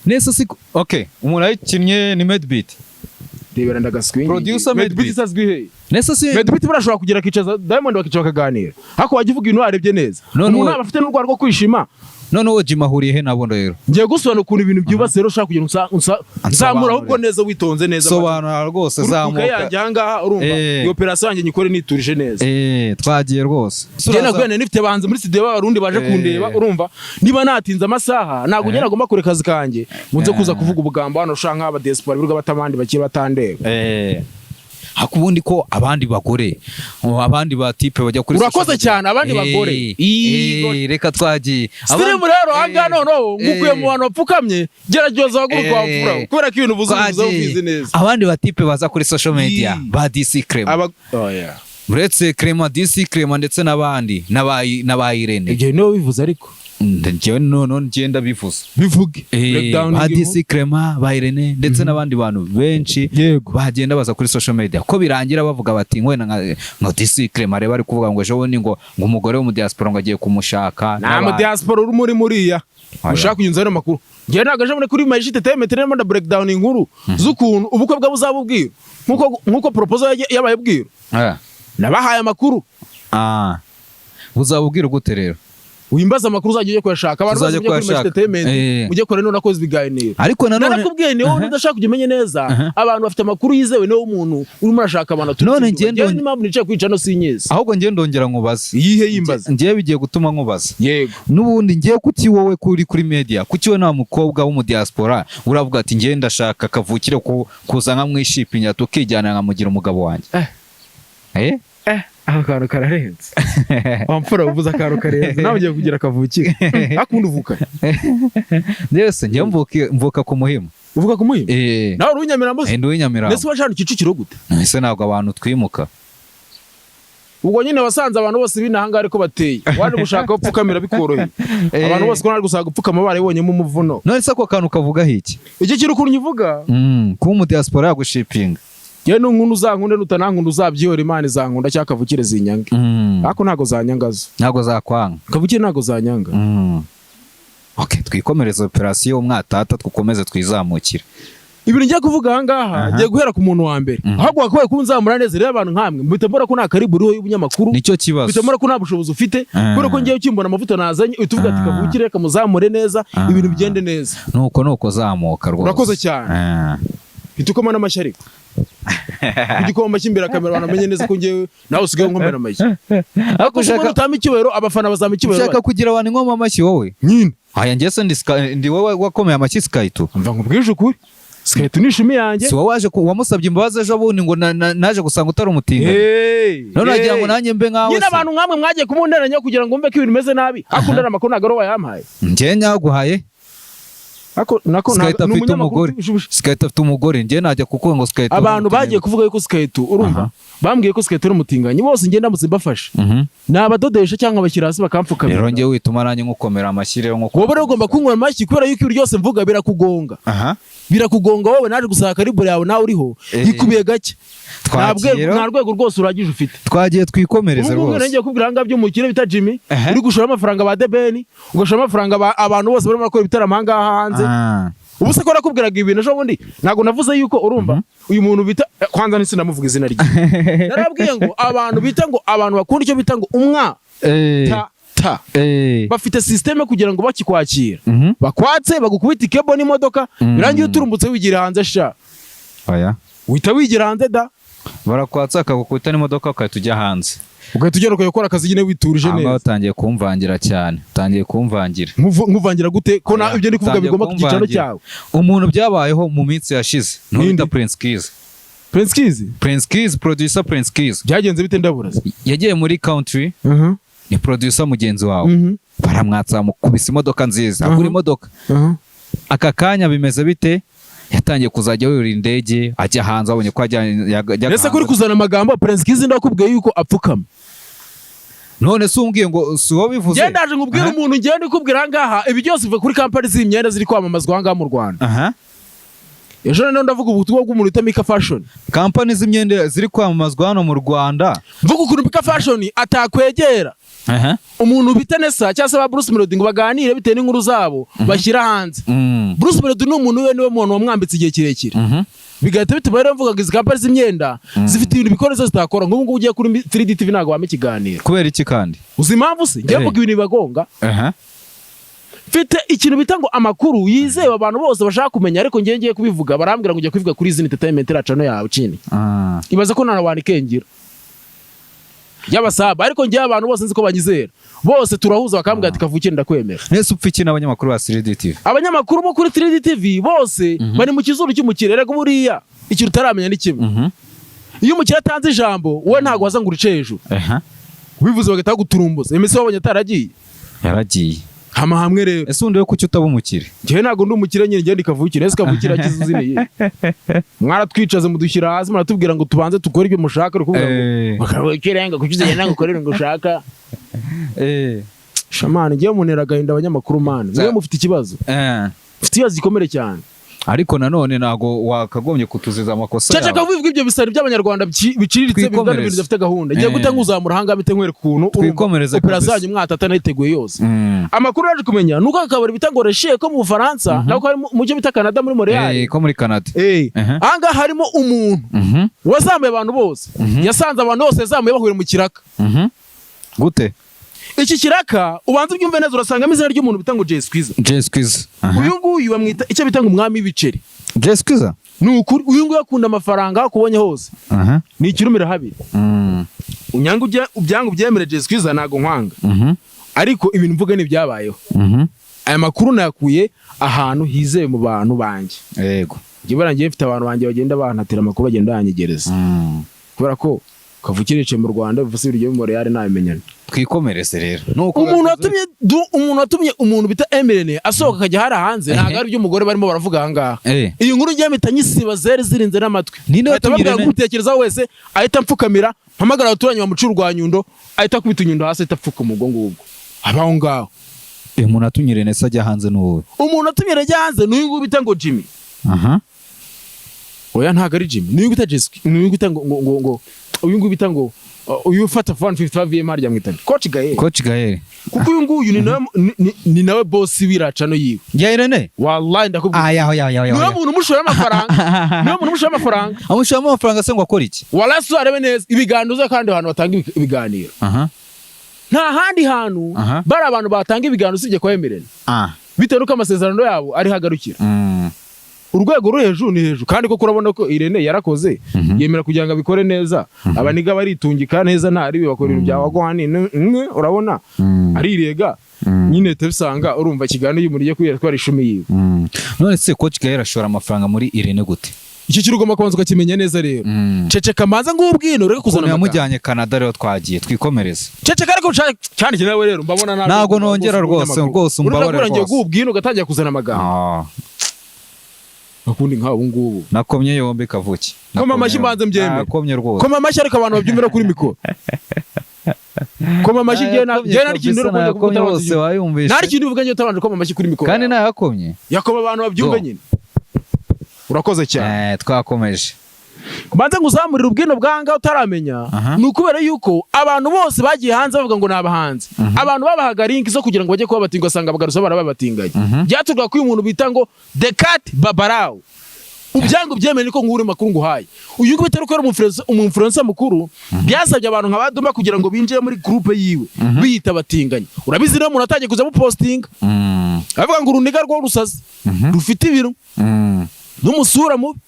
[SPEAKER 2] nese si okay umuntu ayikinnye ni Medbeat
[SPEAKER 1] rebera ndagaswingi
[SPEAKER 2] Producer Medbeat
[SPEAKER 1] azwi he
[SPEAKER 2] nese si
[SPEAKER 1] Medbeat barashobora kugira akicaza Diamond bakicara bakaganira hako wajya uvuga ibintu warebye neza umuntu aba afite n'urwara rwo kwishima
[SPEAKER 2] noneho Jim ahuriye he nabo rero
[SPEAKER 1] ngiye gusobanura ukuntu ibintu byubatse rero ushaka kugira nzamura ahubwo neza witonze neza
[SPEAKER 2] sobanura rwose zamuka
[SPEAKER 1] yanjye ahangaha urumva iyo operation yanjye nyikore niturije neza
[SPEAKER 2] twagiye rwose
[SPEAKER 1] njye nagwene nifite banze muri studio b'abarundi baje kundeba urumva niba natinze amasaha ntabwo njye nagomba kure kazi kanjye munze kuza kuvuga ubugambo hano ushaka nk'aba diaspora biruga batamandi bakiye batandeba
[SPEAKER 2] hakubundi ko abandi bagore abandi ba type bajya kuri
[SPEAKER 1] urakoze cyane abandi bagore
[SPEAKER 2] reka twagiye
[SPEAKER 1] stream rero hanga noneho ngukuye mu bantu bapfukamye gerageza waguruka wapfura kubera ko ibintu buzuza ubizi neza
[SPEAKER 2] abandi ba type baza kuri social media ba DC Crema uretse Crema DC Crema ndetse n'abandi n'abayirene
[SPEAKER 1] ibyo niwe bivuze ariko
[SPEAKER 2] njyewe none ngenda bivuze
[SPEAKER 1] bivuge
[SPEAKER 2] DC Crema bayirene ndetse n'abandi bantu benshi bagenda baza kuri social media ko birangira bavuga bati ngwena nka DC Crema reba ari kuvuga ngo ejo bundi ngo umugore wo mu diaspora ngo agiye kumushaka
[SPEAKER 1] na mu diaspora uri muriya ushaka kuyunza no makuru ngiye nagaje muri kuri Magic Entertainment rero nda breakdown inkuru z'ukuntu ubukwe bwa buzabubwira nkuko proposal yabaye bwira nabahaye amakuru
[SPEAKER 2] buzabubwira gute rero
[SPEAKER 1] wimbaza amakuru uzagiye kuyashaka abantu baje kuri Magic Entertainment ujye kore none nakoze ibiganiro
[SPEAKER 2] ariko nanone
[SPEAKER 1] narakubwiye ni wowe udashaka kugimenye neza abantu bafite amakuru yizewe niwo umuntu urimo urashaka abantu
[SPEAKER 2] none ngendo
[SPEAKER 1] n'impamvu nicaye kwica no sinyeze
[SPEAKER 2] ahubwo ngiye ndongera nkubaza
[SPEAKER 1] yihe yimbaza
[SPEAKER 2] ngiye bigiye gutuma nkubaza
[SPEAKER 1] yego
[SPEAKER 2] nubundi ngiye kuki wowe kuri media kuki we nta mukobwa wo mu diaspora uravuga ati ngiye ndashaka kavukire kuza nka mwishipinya tukijyana nkamugira umugabo wanjye
[SPEAKER 1] akantu kararenze wamfura uvuze akantu karenze nawe ugiye kugira kavukire akundi uvuka
[SPEAKER 2] ndetse ngiye mvuka ku Muhima
[SPEAKER 1] uvuka ku Muhima nawe uri Nyamirambo
[SPEAKER 2] ndi Nyamirambo
[SPEAKER 1] ndetse washana Kicukiro gute
[SPEAKER 2] ese ntabwo abantu twimuka
[SPEAKER 1] ubwo nyine wasanze abantu bose binahanga ariko bateye waje gushaka upfukamira bikoroheye abantu bose ko nari gusanga upfukama baribonyemo umuvuno
[SPEAKER 2] none se ako kantu kavuga hiki
[SPEAKER 1] iki kiri ukuntu uvuga
[SPEAKER 2] kuba mu diaspora yagushipinga
[SPEAKER 1] yewe n'unkunda uzankunde nutanankunda uzabyihora Imana izankunda cyangwa kavukire zinyange ariko ntago zanyangazo
[SPEAKER 2] ntago zakwanga
[SPEAKER 1] kavukire ntago zanyanga
[SPEAKER 2] twikomereza operation umwatata twakomeze twizamukire
[SPEAKER 1] ibintu ngiye kuvuga ahangaha ngiye guhera ku muntu wa mbere ahubwo wakabaye kunzamura neza rero abantu nkamwe mbita mbora ko nta karibu uriho y'ubunyamakuru
[SPEAKER 2] nicyo kibazo
[SPEAKER 1] mbita mbora ko nta bushobozi ufite kubera ko ngiye ukimbona amavuta nazanye utuvuga ati kavukire kamuzamure neza ibintu bigende neza
[SPEAKER 2] nuko zamuka rwose
[SPEAKER 1] urakoze cyane itukoma n'amashyariko igikomba cy'imbere kamera abantu bamenye neza ko ngiye nawe usigaye nkomera amashyi ariko ushaka utama icyubahiro abafana bazama icyubahiro
[SPEAKER 2] ushaka kugira abantu ingoma amashyi wowe
[SPEAKER 1] nyine
[SPEAKER 2] aya ngese ndi wowe wakomeye amashyi Skyto
[SPEAKER 1] mva nkubwije ukuri Skyto nishimi yanjye
[SPEAKER 2] si wowe waje wamusabye imbabazi ejo bundi ngo naje gusanga utari umutinga none agira ngo nanjye mbe nkawe
[SPEAKER 1] nyine abantu nkamwe mwagiye kumunderanya kugira ngo mbe ko ibintu bimeze nabi akundana amakuru nagaro wayampaye
[SPEAKER 2] njye nyaguhaye
[SPEAKER 1] nako
[SPEAKER 2] Skyto afite umugore njye najya kuko ngo Skyto
[SPEAKER 1] abantu bagiye kuvuga yuko Skyto urumva bambwiye ko Skyto ari umutinganyi bose njye ndamutse mbafashe nabadodesha cyangwa bashyira hasi bakamfukamira
[SPEAKER 2] rero njye wituma nanjye nkukomera amashyi rero nkuko
[SPEAKER 1] wowe rero ugomba kunkora amashyi kubera yuko ibyo byose mvuga birakugonga birakugonga wowe naje gusaka karibu yawe nawe uriho yikubiye gake nta rwego rwose uragije ufite
[SPEAKER 2] twagiye twikomereza rwose
[SPEAKER 1] ubu ngiye kubwira hanga by'umukire bita Jimmy uri gushora amafaranga ba Debeni ugashora amafaranga abantu bose barimo bakora ibitaramo hangaha hanze ubu se ko nakubwiraga ibintu ejo bundi ntabwo navuze yuko urumva uyu muntu bita kwanza nisi namuvuga izina rye narabwiye ngo abantu bita ngo abantu bakunda icyo bita ngo bafite systeme kugira ngo bakikwakira bakwatse bagukubita ikebo n'imodoka birangiye uturumbutse wigira hanze sha uhita wigira hanze da
[SPEAKER 2] barakwatsa akagukubita n'imodoka ukahita ujya hanze
[SPEAKER 1] ugahita ugera ukayakora akazi nyine witurije neza
[SPEAKER 2] aho utangiye kumvangira cyane utangiye kumvangira
[SPEAKER 1] nkuvangira gute ko ibyo ndi kuvuga bigomba ku gicano cyawe
[SPEAKER 2] umuntu byabayeho mu minsi yashize n'uwita Prince Keys producer Prince Keys
[SPEAKER 1] byagenze bite ndabura
[SPEAKER 2] yagiye muri country ni producer mugenzi wawe baramwatsa mukubisa imodoka nziza agura imodoka aka kanya bimeze bite yatangiye kuzajya yurira indege ajya hanze abonye ko ajya
[SPEAKER 1] ese kuri kuzana amagambo Prince Keys ndakubwiye yuko apfukama
[SPEAKER 2] none se umbwiye ngo si wowe bivuze
[SPEAKER 1] ndaje nkubwira umuntu ngende kubwira ngaha ibi byose biva kuri company z'imyenda ziri kwamamazwa ngaha mu Rwanda ejo none ndavuga ubutumwa bw'umuntu wita Mika Fashion
[SPEAKER 2] company z'imyenda ziri kwamamazwa hano mu Rwanda
[SPEAKER 1] mvuga ukuntu Mika Fashion atakwegera umuntu bita Nessa cyangwa se ba Bruce Melody ngo baganire bitewe n'inkuru zabo bashyira hanze Bruce Melody ni umuntu we niwe muntu wamwambitse igihe kirekire bigahita bituma rero mvuga ngo izi kampani z'imyenda zifite ibintu bikoresho zitakora nk'ubu ngubu ugiye kuri 3D TV ntago wame ikiganiro
[SPEAKER 2] kubera iki kandi
[SPEAKER 1] uzi impamvu se ngiye kuvuga ibintu bibagonga mfite ikintu bita ngo amakuru yizewe abantu bose bashaka kumenya ariko ngiye kubivuga barambwira ngo ujye kubivuga kuri Zini Entertainment racano yawe cini ibaze ko nana wanikengera y'abasaba ariko ngiye abantu bose nzi ko banyizera bose turahuza bakambwira ati kavukire ndakwemera
[SPEAKER 2] nese upfa iki n'abanyamakuru ba 3D TV
[SPEAKER 1] abanyamakuru bo kuri 3D TV bose bari mu kizuru cy'umukire rego buriya ikintu utaramenya ni kimwe iyo umukire atanze ijambo wowe ntago waza ngo urice hejuru bivuze bagahita guturumbuza emese wabonye ataragiye
[SPEAKER 2] yaragiye
[SPEAKER 1] hamwe rero
[SPEAKER 2] ese undi we kuki utaba umukire
[SPEAKER 1] ngiye ntago ndi umukire nyine ngende kavukire ese kavukire akizuziniye mwaratwicaze mudushyira hasi muratubwira ngo tubanze tukore ibyo mushaka rukuvuga ngo bakavukire ngo kukize nanga ukorere ngo ushaka shamani ngiye munera gahinda abanyamakuru man mwe mufite ikibazo mufite ikibazo gikomere cyane
[SPEAKER 2] ariko nanone nago wakagombye kutuziza amakosa
[SPEAKER 1] yawe cyaca kavuga ibyo bisari by'abanyarwanda biciriritse bigana ibintu bifite gahunda ngiye gute nguzamura hanga bite nkwereka ukuntu operation mwatata nayiteguye yose amakuru yaje kumenya nuko akabari bita ngo Reshe ko mu Bufaransa nako hari mu cyo bita Canada muri Montreal
[SPEAKER 2] ko muri Canada
[SPEAKER 1] anga harimo umuntu wazamuye abantu bose yasanze abantu bose yazamuye bahurira mu kiraka
[SPEAKER 2] gute
[SPEAKER 1] iki kiraka ubanza ubyumve neza urasangamo izina ry'umuntu bita ngo Jay Squeezer uyu nguyu bamwita icyo bita ngo umwami w'ibiceri
[SPEAKER 2] Jay Squeezer
[SPEAKER 1] nukuri uyu nguyu akunda amafaranga akubonye hose ni ikirumira habiri unyanga ubyangu byemere Jay Squeezer nago nkwanga ariko ibintu mvuga ni byabayeho aya makuru nayakuye ahantu hizewe mu bantu banje
[SPEAKER 2] yego
[SPEAKER 1] ngiye barangiye mfite abantu banje bagenda bantatira amakuru bagenda yanyegereza kubera ko kavukire mu Rwanda bivuze ibiryo mu Montreal nabimenyana
[SPEAKER 2] twikomereze rero
[SPEAKER 1] umuntu watumye umuntu bita Emirene asohoka akajya hari hanze ntago ari by'umugore barimo baravuga ahangaha iyi nkuru ngiye mitanye isiba zere zirinze n'amatwi ahita gutekereza wese ahita mpfukamira mpamagara abaturanye bamucura rwa Nyundo ahita kubita Nyundo hasi ahita pfuka umugongo ubwo abaho ngaho
[SPEAKER 2] umuntu atumye Rene sajya hanze n'uwo
[SPEAKER 1] umuntu atumye Rene hanze n'uyu nguyu bita ngo Jimmy oya ntago ari Jimmy n'uyu bita Jessica n'uyu bita ngo uyu nguyu bita ngo uyu ufata 155 VM harya mwitani Coach Gael kuko uyu nguyu ni nawe boss wiracano yiwe
[SPEAKER 2] ya Irene
[SPEAKER 1] wallahi ndakubwira niwe muntu mushora amafaranga
[SPEAKER 2] amushora amafaranga se ngo akora iki
[SPEAKER 1] wallahi so arebe neza ibiganiro kandi ahantu batanga ibiganiro nta handi hantu bari abantu batanga ibiganiro usibye kwa Emirene bitewe nuko amasezerano yabo ari hagarukira urwego ruri hejuru ni hejuru kandi koko urabona ko Irene yarakoze yemera kugira ngo abikore neza abaniga baritungika neza ntari bakora ibintu byawe gwani urabona arirega nyine tebisanga urumva kiganiro y'umuriye kwira twari 10 yiwe
[SPEAKER 2] none se Coach Gael ashora amafaranga muri Irene gute
[SPEAKER 1] iki kirugoma kwanza ukakimenya neza rero cece kamanza ngubwino reka kuzana
[SPEAKER 2] yamujyanye Canada rero twagiye twikomereze
[SPEAKER 1] cece kariko cyane kinawe rero mbabona
[SPEAKER 2] nago nongera rwose umbabare
[SPEAKER 1] rwose ngubwino gatangiye kuzana amagambo akundi nk'abo ngubu
[SPEAKER 2] nakomye yombe kavuki
[SPEAKER 1] koma amashyi mbanze mbyemere
[SPEAKER 2] nakomye rwose
[SPEAKER 1] koma amashyi ariko abantu babyumvira kuri mikoro koma amashyi gena n'ikintu rero
[SPEAKER 2] kuvuga bose wayumvishe
[SPEAKER 1] nari kintu uvuga nyo tabanje koma amashyi kuri mikoro
[SPEAKER 2] kandi nayakomye
[SPEAKER 1] yakoma abantu babyumve nyine urakoze cyane
[SPEAKER 2] twakomeje
[SPEAKER 1] kubanza nguzamurira ubwino bwanga utaramenya nukubera yuko abantu bose bagiye hanze bavuga ngo nabahanze abantu babahaga link zo kugira ngo bajye kuba batinga asanga bagarusa barababatinganye byaturwa ko uyu muntu bita ngo Decat Babarao ubyango byemeye niko nkuru makuru nguhaye uyu ngo bitari ko umufluencer mukuru byasabye abantu nk'abaduma kugira ngo binjiye muri groupe yiwe biyita batinganye urabizi rero umuntu atangiye kuza mu posting avuga ngo uruniga rwo rusaze rufite ibiro n'umusura mubi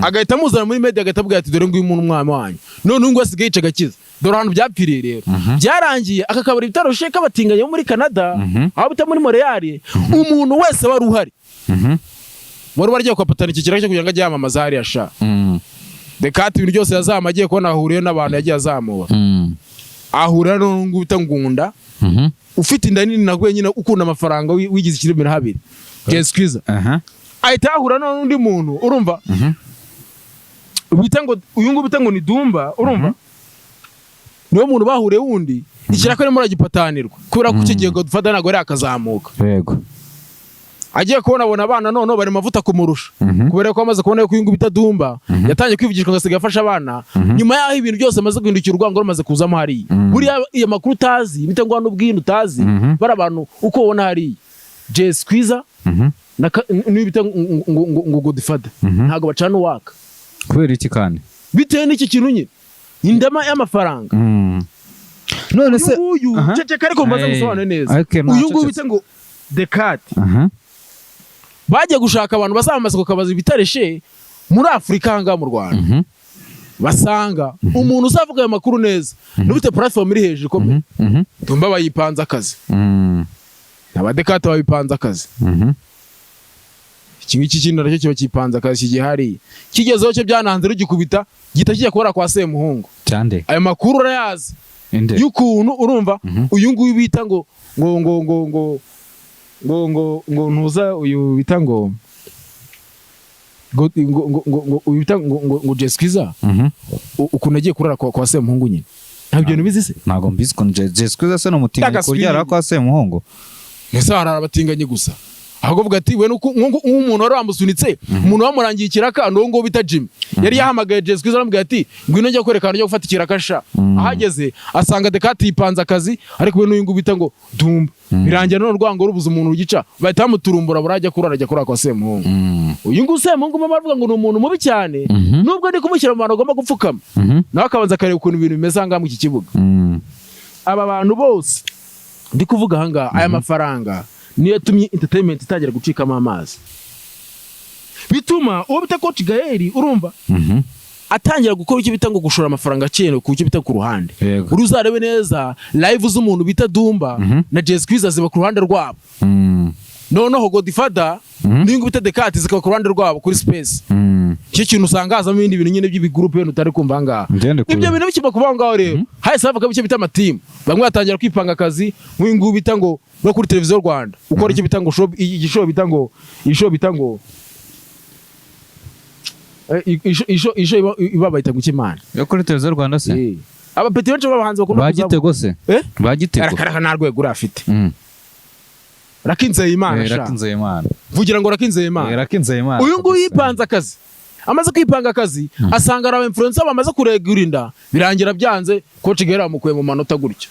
[SPEAKER 1] agahita muzana muri media agahita avuga ati dore ngo uyu muntu umwami wanyu none ngo asigaye yica gakiza dore ahantu byapfiriye rero byarangiye akakabari bitaroshe kabatinganye muri Canada aho bita muri Montreal umuntu wese wari uhari muri barya kwa patana iki kiraka kugira ngo ajye yamamaza hari asha Decat ibintu byose yazama agiye kubona ahuriye n'abantu yagiye azamura ahurira n'ungu bita ngunda ufite inda nini naguye nyine ukunda amafaranga wigize ikirumira habiri Jay Squeezer ahita ahura n'undi muntu urumva bita ngo uyu nguyu bita ngo ni Dumba urumva niwe muntu bahuriye wundi ikiraka ari muri agipatanirwa kubera ko icyo gihe ngo dufata nago ari akazamuka
[SPEAKER 2] yego
[SPEAKER 1] agiye kubona abana none bari mavuta kumurusha kubera ko amaze kubona ko uyu nguyu bita Dumba yatangiye kwivugishwa ngasiga afasha abana nyuma yaho ibintu byose amaze guhindukira urwango rumaze kuzamo hari buriya iyo makuru utazi bita ngo n'ubwino utazi bari abantu uko ubona hari Jay Squeezer n'ibita ngo Godfather ntago bacana uwaka
[SPEAKER 2] kubera iki kandi
[SPEAKER 1] bitewe n'iki kintu nyine indama y'amafaranga.
[SPEAKER 2] none se
[SPEAKER 1] uyu ceceka ariko mbaza gusobanura neza. Uyu nguyu bita ngo Dekati bagiye gushaka abantu bazamamaza ku kabazi bitareshe muri Afurika hanga mu Rwanda. Basanga umuntu uzavuga ayo makuru neza n'ubite platform iri hejuru ikomeye. Tumba bayipanze akazi. Abadekati babipanze akazi. Iki ngiki kintu nacyo kiba kipanze akazi gihari. Kigezeho cyo byananze rugikubita gita kijya kubara kwa Semuhungu.
[SPEAKER 2] Cyande.
[SPEAKER 1] Ayo makuru urayazi. Y'ukuntu urumva uyu nguyu bita ngo ntuza uyu bita ngo uyu bita ngo Jeskiza ukuntu agiye kurara kwa Semuhungu nyine. Ntabyo bintu bizi se?
[SPEAKER 2] Ntago mbizi ko Jeskiza se no mutinga kuryara kwa Semuhungu.
[SPEAKER 1] Nese harara abatinganye gusa. Ahubwo vuga ati we nk'umuntu wari wamusunitse umuntu wamurangiye ikiraka ngo bita Jimmy yari yahamagaye Jeskiza aramubwira ati ngwino njya kwerekana njya gufata ikiraka sha. Ahageze asanga Dekati yipanze akazi ariko we n'uyu nguyu bita ngo Dumba. Birangira none rwango rubuza umuntu ugica bahita bamuturumbura burajya kurara kwa Semuhungu. Uyu nguyu Semuhungu mama avuga ngo ni umuntu mubi cyane nubwo ndi kumushyira mu bantu agomba gupfukama nawe akabanza akareba ukuntu ibintu bimeze aha ngaha mu iki kibuga. Aba bantu bose ndi kuvuga aha ngaha aya mafaranga niyo yatumye entertainment itangira gucikamo amazi. Bituma uwo bita Coach Gael urumva atangira gukora icyo bita ngo gushora amafaranga cyene ku cyo bita ku ruhande. Uruzarebe neza live z'umuntu bita Dumba na Jeskiza ziba ku ruhande rwabo. Noneho Godfather n'ingu bita Dekati zikaba ku ruhande rwabo kuri Space. Cyo kintu usanga hazamo ibindi bintu nyine by'ibigroupe yo utari kumva ngaha. Ibyo bintu bikiba kuba ngaho rero. Hahise havuga icyo bita amateam. Bamwe batangira kwipanga akazi nk'ingu bita ngo no kuri televiziyo Rwanda. Ukora icyo bita ngo show bita ngo isho bita ngo isho ibabayita ngo Kimana.
[SPEAKER 2] Yo kuri televiziyo Rwanda se.
[SPEAKER 1] Abapeti benshi b'abahanzi bakunda
[SPEAKER 2] Bagitego se. Bagitego.
[SPEAKER 1] Karaka narwego urafite. Rakinze Imana sha.
[SPEAKER 2] Rakinze Imana.
[SPEAKER 1] Vugira ngo Rakinze Imana.
[SPEAKER 2] Rakinze Imana.
[SPEAKER 1] Uyu nguyu yipanze akazi. Amaze kwipanga akazi asanga aba influencer bamaze kuregurinda birangira byanze Coach Gael amukuye mu manota gutyo.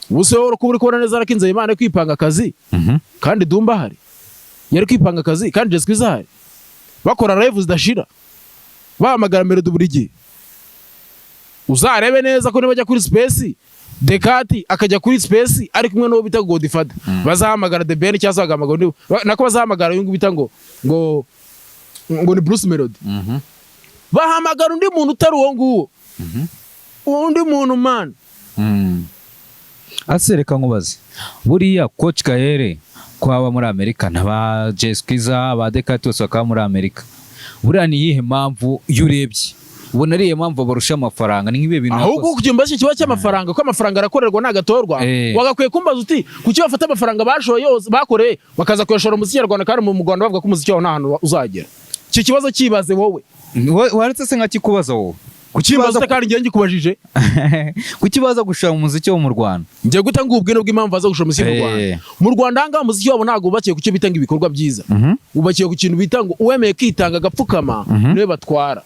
[SPEAKER 1] Ubuse woro kuburi kubona neza Rakinze Imana kwipanga akazi. Kandi Dumba hari. Yari kwipanga akazi kandi Jeskiza hari. Bakora live zidashira. Bahamagara Melody buri gihe. Uzarebe neza ko nibajya kuri Space Dekati akajya kuri Space ari kumwe n'uwo bita Godfather. Bazahamagara The Ben cyangwa bazahamagara nako bazahamagara uyu bita ngo ni Bruce Melody. Bahamagara undi muntu utari uwo nguwo. Undi muntu man.
[SPEAKER 2] Asereka nkubaze. Buriya Coach Gael kwaba muri Amerika naba Jeskiza ba Dekati bose bakaba muri Amerika. Buriya ni yihe mpamvu yurebye ubona ariye mpamvu barusha amafaranga ni nk'ibihe bintu
[SPEAKER 1] ahubwo kugimba cyo kiba cy'amafaranga ko amafaranga arakorerwa nagatorwa wagakwiye kumbaza uti kuki bafata amafaranga bashoye yose bakoreye bakaza kuyashora mu Rwanda kandi mu Rwanda bavuga ko umuziki waho nta hantu uzagera. Icyo kibazo kibaze wowe
[SPEAKER 2] waretse se nkakikubaza wowe
[SPEAKER 1] kukibaza kandi ngiye ngikubajije
[SPEAKER 2] kukibaza gushora mu muziki wo mu Rwanda
[SPEAKER 1] ngiye gutanga ubwene bw'impamvu baza gushora umuziki mu Rwanda. Mu Rwanda hanga umuziki wabo ntago ubakiye kucyo bitanga ibikorwa byiza ubakiye ku kintu bitanga uwemeye kwitanga agapfukama niwe batwara.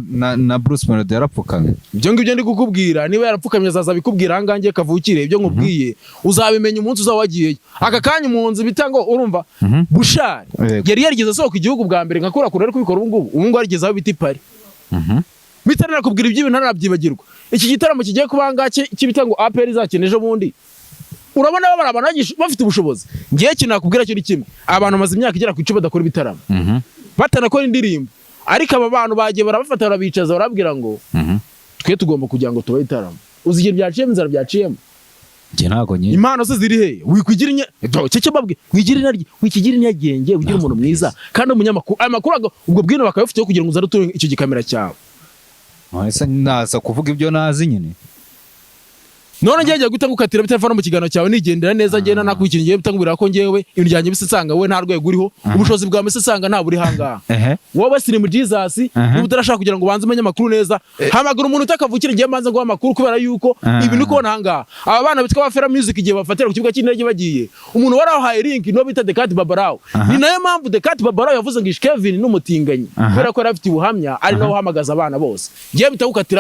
[SPEAKER 2] Na Bruce Melody yarapfukamye.
[SPEAKER 1] Ibyo ngibyo ndi kukubwira niba yarapfukamye azaza bikubwira hangangiye kavukire ibyo nkubwiye uzabimenya umunsi uzawagiye. Aka kanya umunzi bitango urumva Bushari yari yarigeze sohoka igihugu bwa mbere nkakora kure ariko bikora ubu ngubu arigezaho biti pari. Bitari nakubwira ibyo bintu narabyibagirwa. Iki gitaramo kigiye kubangake kibitango APR izakeneje bundi. Urabona abantu bafite ubushobozi. Ngiye kinakubwira cyo kimwe. Abantu maze imyaka igera ku 10 badakora ibitaramo. Batanakora indirimbo. Ariko aba bantu bagiye barabafata barabicaza barabwira ngo twe tugomba kugira ngo tubaye itaramo. Uzigira byaciyemo inzara byaciyemo.
[SPEAKER 2] Nge ntago nyine.
[SPEAKER 1] Impano se ziri he? Wikwigira cyo babwe wikigira inyagenge ugira umuntu mwiza kandi umunyamakuru amakuru ubwo bwino bakabifite kugira ngo uzare uture icyo gikamera cyawe.
[SPEAKER 2] Ese naza kuvuga ibyo nazi nyine.
[SPEAKER 1] None ngiye gutanga ukatira bitafana mu kigano cyawe nigendera neza ngena nakwikira ngiye bitangubira ko ngewe ibintu byanjye bisanga we nta rwego uriho ubushozi bwa mese sanga nta buri hanga wowe siri mu Jesus ubutarashaka kugira ngo banze umenye makuru neza hamagara umuntu utakavukira ngiye manze ngo amakuru kubera yuko ibintu uko hanga aba bana bitwa ba Fera Music igiye bafatira ku kibuga cy'indege bagiye umuntu warahaye link no bita Dekati Babarao ni nayo mpamvu Dekati Babarao yavuze ngo Kevin n'umutinganyi kubera ko yarafite ubuhamya ari naho hamagaza abana bose ngiye bitagukatira